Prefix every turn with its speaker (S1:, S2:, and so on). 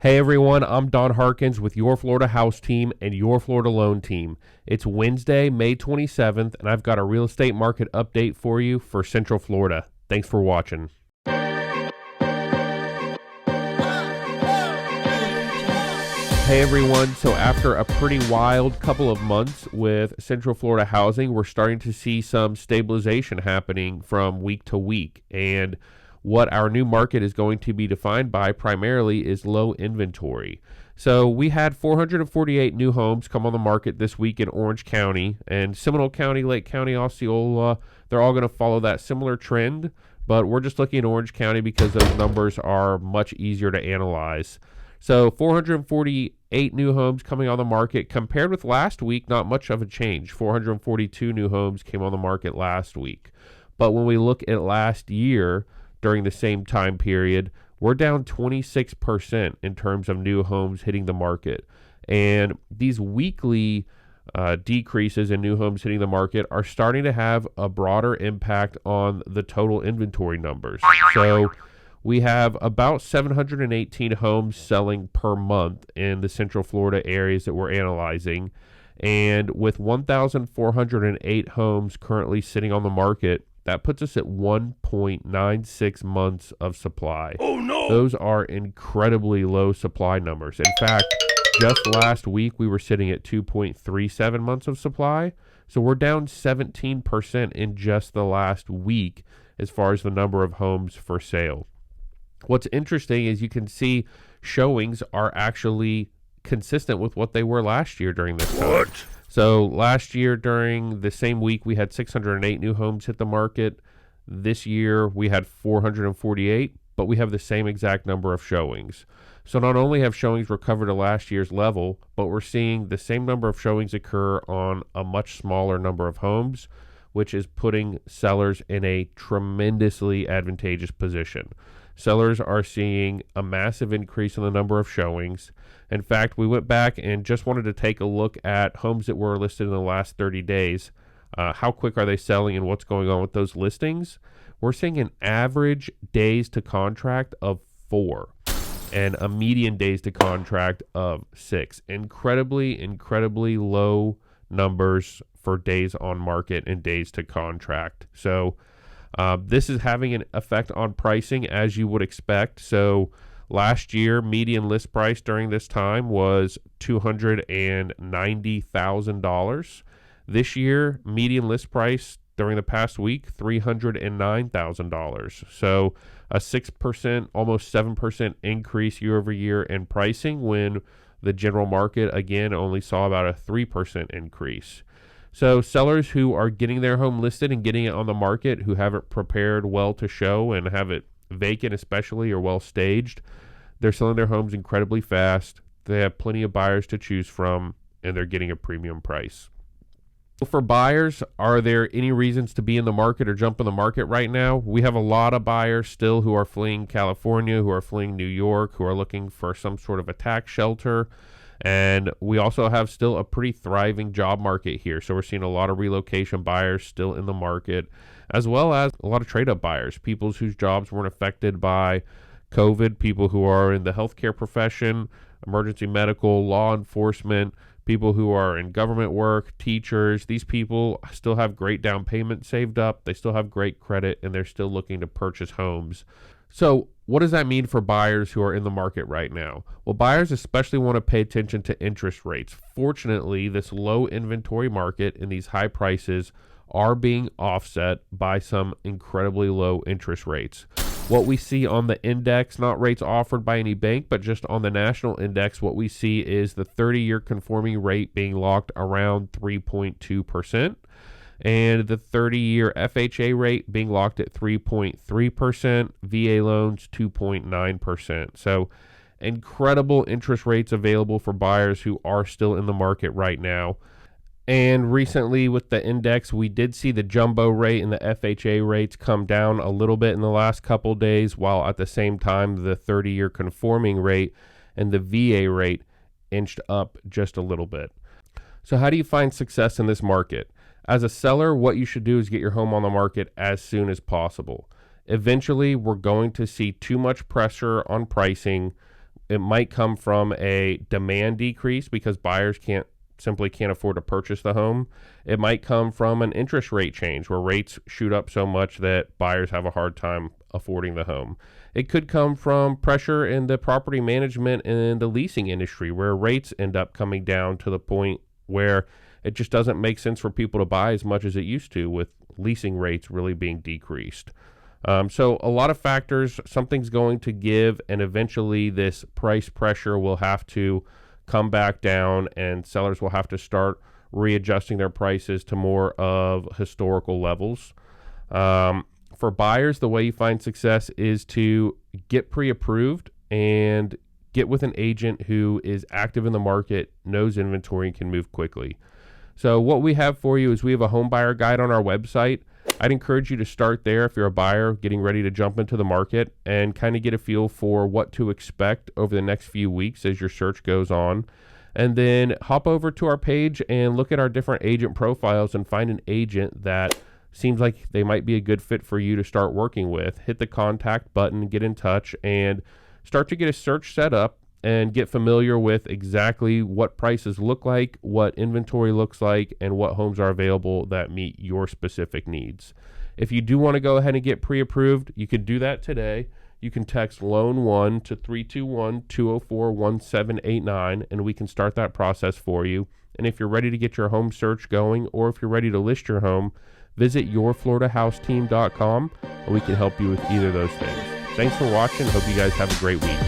S1: Hey everyone, I'm Don Harkins with Your Florida House Team and Your Florida Loan Team. It's Wednesday, May 27th, and I've got a real estate market update for you for Central Florida. Thanks for watching. Hey everyone, so after a pretty wild couple of months with Central Florida housing, we're starting to see some stabilization happening from week to week. And what our new market is going to be defined by primarily is low inventory. So we had 448 new homes come on the market this week in Orange County, and Seminole County, Lake County, Osceola, they're all going to follow that similar trend, but we're just looking at Orange County because those numbers are much easier to analyze. So 448 new homes coming on the market. Compared with last week, not much of a change. 442 new homes came on the market last week. But when we look at last year, during the same time period, we're down 26% in terms of new homes hitting the market. And these weekly decreases in new homes hitting the market are starting to have a broader impact on the total inventory numbers. So we have about 718 homes selling per month in the Central Florida areas that we're analyzing. And with 1,408 homes currently sitting on the market, that puts us at 1.96 months of supply. Oh no! Those are incredibly low supply numbers. In fact, just last week we were sitting at 2.37 months of supply. So we're down 17% in just the last week as far as the number of homes for sale. What's interesting is you can see showings are actually consistent with what they were last year during this time. So last year during the same week, we had 608 new homes hit the market. This year we had 448, but we have the same exact number of showings. So not only have showings recovered to last year's level, but we're seeing the same number of showings occur on a much smaller number of homes, which is putting sellers in a tremendously advantageous position. Sellers are seeing a massive increase in the number of showings. In fact, we went back and just wanted to take a look at homes that were listed in the last 30 days. How quick are they selling and what's going on with those listings? We're seeing an average days to contract of 4 and a median days to contract of 6. Incredibly low numbers for days on market and days to contract. So this is having an effect on pricing as you would expect. So last year, median list price during this time was $290,000. This year, median list price during the past week, $309,000. So a 6%, almost 7% increase year over year in pricing when the general market, again, only saw about a 3% increase. So sellers who are getting their home listed and getting it on the market, who have it prepared well to show and have it vacant especially or well staged, they're selling their homes incredibly fast. They have plenty of buyers to choose from, and they're getting a premium price. For buyers, are there any reasons to be in the market or jump in the market right now? We have a lot of buyers still who are fleeing California, who are fleeing New York, who are looking for some sort of a tax shelter. And we also have still a pretty thriving job market here. So we're seeing a lot of relocation buyers still in the market, as well as a lot of trade-up buyers, people whose jobs weren't affected by COVID, people who are in the healthcare profession, emergency medical, law enforcement, people who are in government work, teachers. These people still have great down payment saved up. They still have great credit, and they're still looking to purchase homes. So what does that mean for buyers who are in the market right now? Well, buyers especially want to pay attention to interest rates. Fortunately, this low inventory market and these high prices are being offset by some incredibly low interest rates. What we see on the index, not rates offered by any bank, but just on the national index, what we see is the 30-year conforming rate being locked around 3.2%. And the 30-year FHA rate being locked at 3.3%, VA loans 2.9%. So incredible interest rates available for buyers who are still in the market right now. And recently with the index, we did see the jumbo rate and the FHA rates come down a little bit in the last couple days, while at the same time the 30-year conforming rate and the VA rate inched up just a little bit. So how do you find success in this market? As a seller, what you should do is get your home on the market as soon as possible. Eventually, we're going to see too much pressure on pricing It might come from a demand decrease because buyers simply can't afford to purchase the home. It might come from an interest rate change where rates shoot up so much that buyers have a hard time affording the home. It could come from pressure in the property management and the leasing industry where rates end up coming down to the point where it just doesn't make sense for people to buy as much as it used to, with leasing rates really being decreased. So a lot of factors, something's going to give, and eventually this price pressure will have to come back down and sellers will have to start readjusting their prices to more of historical levels. For buyers, the way you find success is to get pre-approved and get with an agent who is active in the market, knows inventory, and can move quickly. So what we have for you is we have a home buyer guide on our website. I'd encourage you to start there if you're a buyer getting ready to jump into the market and kind of get a feel for what to expect over the next few weeks as your search goes on. And then hop over to our page and look at our different agent profiles and find an agent that seems like they might be a good fit for you to start working with. Hit the contact button, get in touch, and start to get a search set up and get familiar with exactly what prices look like, what inventory looks like, and what homes are available that meet your specific needs. If you do want to go ahead and get pre-approved, you can do that today. You can text Loan1 to 321-204-1789, and we can start that process for you. And if you're ready to get your home search going, or if you're ready to list your home, visit yourfloridahouseteam.com, and we can help you with either of those things. Thanks for watching. Hope you guys have a great week.